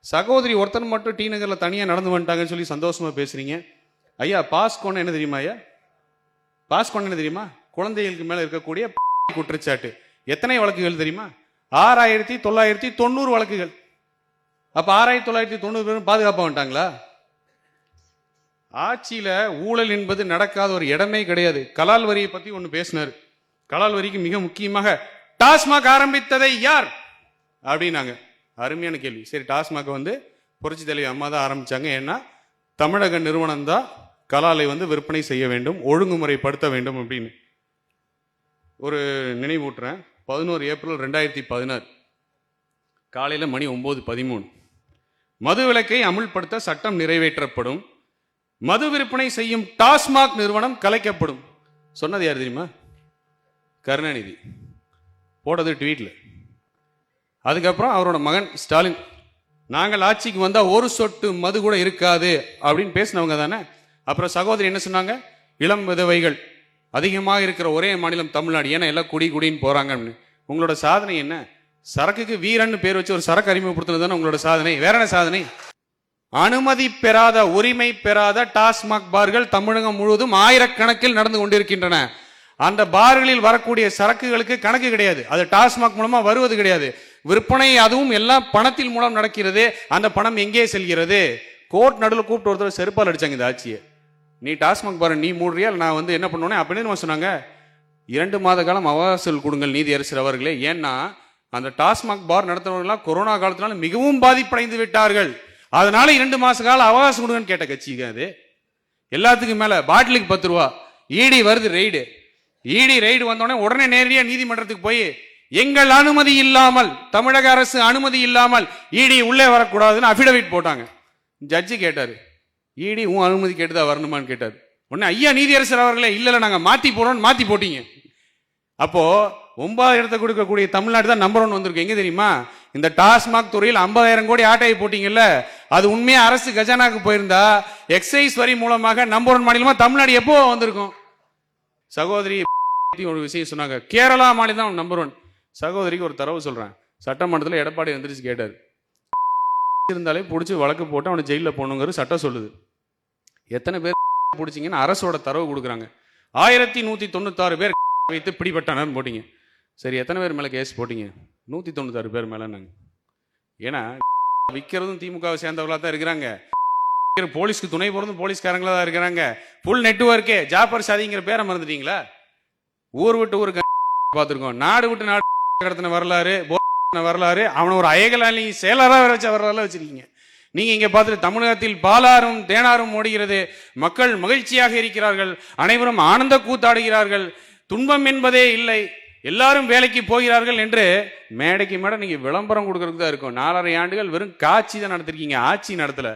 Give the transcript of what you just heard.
சகோதரி ஒருத்தன் மட்டும் டி நகர்ல தனியா நடந்து வந்துட்டாங்கன்னு சொல்லி சந்தோஷமா பேசுறீங்க. ஐயா பாஸ்கோன்னு என்ன தெரியுமா? ஐயா பாஸ்கோன்னு என்ன தெரியுமா? குழந்தைகளுக்கு மேல இருக்கக்கூடிய குற்றச்சாட்டு. எத்தனை வழக்குகள் தெரியுமா? 6990 வழக்குகள். அப்ப 6990 பேரும் பாதுகாப்பா வந்துட்டாங்களா? ஆட்சியில ஊழல் என்பது நடக்காத ஒரு இடமே கிடையாது. கலால் வரியை பத்தி ஒண்ணு பேசினாரு. கலால் வரிக்கு மிக முக்கியமாக டாஸ்மாக் ஆரம்பித்ததை யார் அப்படின்னாங்க. அருமையான கேள்வி. சரி, டாஸ்மாக் புரட்சி தலைவி அம்மா தான் ஆரம்பிச்சாங்க. ஏன்னா தமிழக நிறுவனம் தான் கலாலை விற்பனை செய்ய வேண்டும், ஒழுங்குமுறைப்படுத்த வேண்டும் அப்படின்னு. ஒரு நினைவூட்டுறேன். 11 ஏப்ரல் 2016 காலையில மணி 9:13 மது விலக்கை அமுல்படுத்த சட்டம் நிறைவேற்றப்படும், மது விற்பனை செய்யும் டாஸ்மாக் நிறுவனம் கலைக்கப்படும். சொன்னது யார் தெரியுமா? கருணாநிதி. போட்டது ட்வீட்ல. அதுக்கப்புறம் அவரோட மகன் ஸ்டாலின், நாங்கள் ஆட்சிக்கு வந்தா ஒரு சொட்டு மது கூட இருக்காது அப்படின்னு பேசினவங்க தானே. அப்புறம் சகோதரி என்ன சொன்னாங்க? இளம் விதவைகள் அதிகமாக இருக்கிற ஒரே மாநிலம் தமிழ்நாடு, ஏன்னா எல்லாம் குடின்னு போறாங்கன்னு. உங்களோட சாதனை என்ன? சரக்குக்கு வீரன் பேர் வச்சு ஒரு சரக்கு அறிமுகப்படுத்தினது தானே உங்களோட சாதனை. வேற என்ன சாதனை? அனுமதி பெறாத, உரிமை பெறாத டாஸ்மாக் பார்கள் தமிழகம் முழுவதும் ஆயிரக்கணக்கில் நடந்து கொண்டிருக்கின்றன. அந்த பார்களில் வரக்கூடிய சரக்குகளுக்கு கணக்கு கிடையாது. அது டாஸ்மாக் மூலமா வருவது கிடையாது. விற்பனை அதுவும் எல்லாம் பணத்தின் மூலம் நடக்கிறது. அந்த பணம் எங்கே செல்கிறது? கோர்ட் நடுவில் கூப்பிட்டு ஒருத்தர் செருப்பால் அடிச்சாங்க இந்த ஆட்சியை. நீ டாஸ்மாக் பார் நீ மூடுறியா, நான் என்ன பண்ணுவேன் அப்படின்னு சொன்னாங்க. 2 மாத காலம் அவகாசம் கொடுங்கள் நீதியரசர் அவர்களே. ஏன்னா அந்த டாஸ்மாக் பார் நடத்துறவங்கலாம் கொரோனா காலத்தினால மிகவும் பாதிப்படைந்து விட்டார்கள். அதனால 2 மாச கால அவகாசம் கொடுங்கன்னு கேட்ட கட்சிங்க அது. எல்லாத்துக்கும் மேல பாட்டிலுக்கு 10 ரூபா. இடி வருது ரெய்டு. இடி ரெய்டு வந்தோடனே உடனே நேரடியாக நீதிமன்றத்துக்கு போய் எங்கள் அனுமதி இல்லாமல், தமிழக அரசு அனுமதி இல்லாமல் இடி உள்ளே வரக்கூடாதுன்னு அபிடவிட் போட்டாங்க. ஜட்ஜி கேட்டாரு, இடி உன் அனுமதி கேட்டுதான் வரணுமான்னு கேட்டாரு. உடனே ஐயா நீதியரசர் அவர்களே, இல்ல நாங்க மாத்தி போறோம்னு மாத்தி போட்டீங்க. அப்போ 9வது இடத்தை கொடுக்கக்கூடிய தமிழ்நாடு தான் நம்பர் 1 வந்திருக்கு. எங்க தெரியுமா? இந்த டாஸ்மாக் துறையில் 50,000 கோடி ஆட்டையை போட்டீங்கல்ல, அது உண்மையா அரசு கஜானாக்கு போயிருந்தா எக்ஸைஸ் வரி மூலமாக நம்பர் 1 மாநிலமா தமிழ்நாடு எப்போ வந்திருக்கும்? சகோதரி ஒரு விஷயம் சொன்னாங்க, கேரளா மாநிலம் தான் நம்பர் 1. சகோதரிக்கு ஒரு தரவு சொல்றேன். சட்டமன்றத்தில் எடப்பாடி எந்திரிச்சு கேட்டாரு, இருந்தாலே பிடிச்சி வழக்கு போட்டு அவனை ஜெயிலில் போகணுங்கிற சட்டம் சொல்லுது. எத்தனை பேர் பிடிச்சிங்கன்னு அரசோட தரவு கொடுக்குறாங்க. 1196 பேர் வைத்து பிடிபட்டானு போட்டீங்க. சரி, எத்தனை பேர் மேலே கேஸ் போட்டீங்க? 196 பேர் மேலே. நாங்கள் ஏன்னா விற்கிறதும் திமுகவை சேர்ந்தவர்களாக தான் இருக்கிறாங்க. போலீஸ்க்கு துணை போகிறதும் போலீஸ்காரங்களா தான் இருக்கிறாங்க. ஃபுல் நெட்வொர்க்கே. ஜாஃபர் சாதிங்கிற பேரை மறந்துட்டீங்களா? ஊர் விட்டு ஊருக்கு பார்த்துருக்கோம். நாடு விட்டு நாடு கடத்தின வரலாறு, வரலாறு. அவனை ஒரு அயகலாளி செயலராக வச்ச வரலாறு வச்சிருக்கீங்க. நீங்க இங்க பார்த்துட்டு தமிழகத்தில் பாலாறும் தேனாரும் ஓடுகிறது, மக்கள் மகிழ்ச்சியாக இருக்கிறார்கள், அனைவரும் ஆனந்த கூத்தாடுகிறார்கள், துன்பம் என்பதே இல்லை, எல்லாரும் வேலைக்கு போகிறார்கள் என்று மேடைக்கு மேடை நீங்க விளம்பரம் கொடுக்கறதுக்கு தான் இருக்கும். 4.5 ஆண்டுகள் வெறும் காட்சி தான் நடத்திருக்கீங்க, ஆட்சி நடத்தல.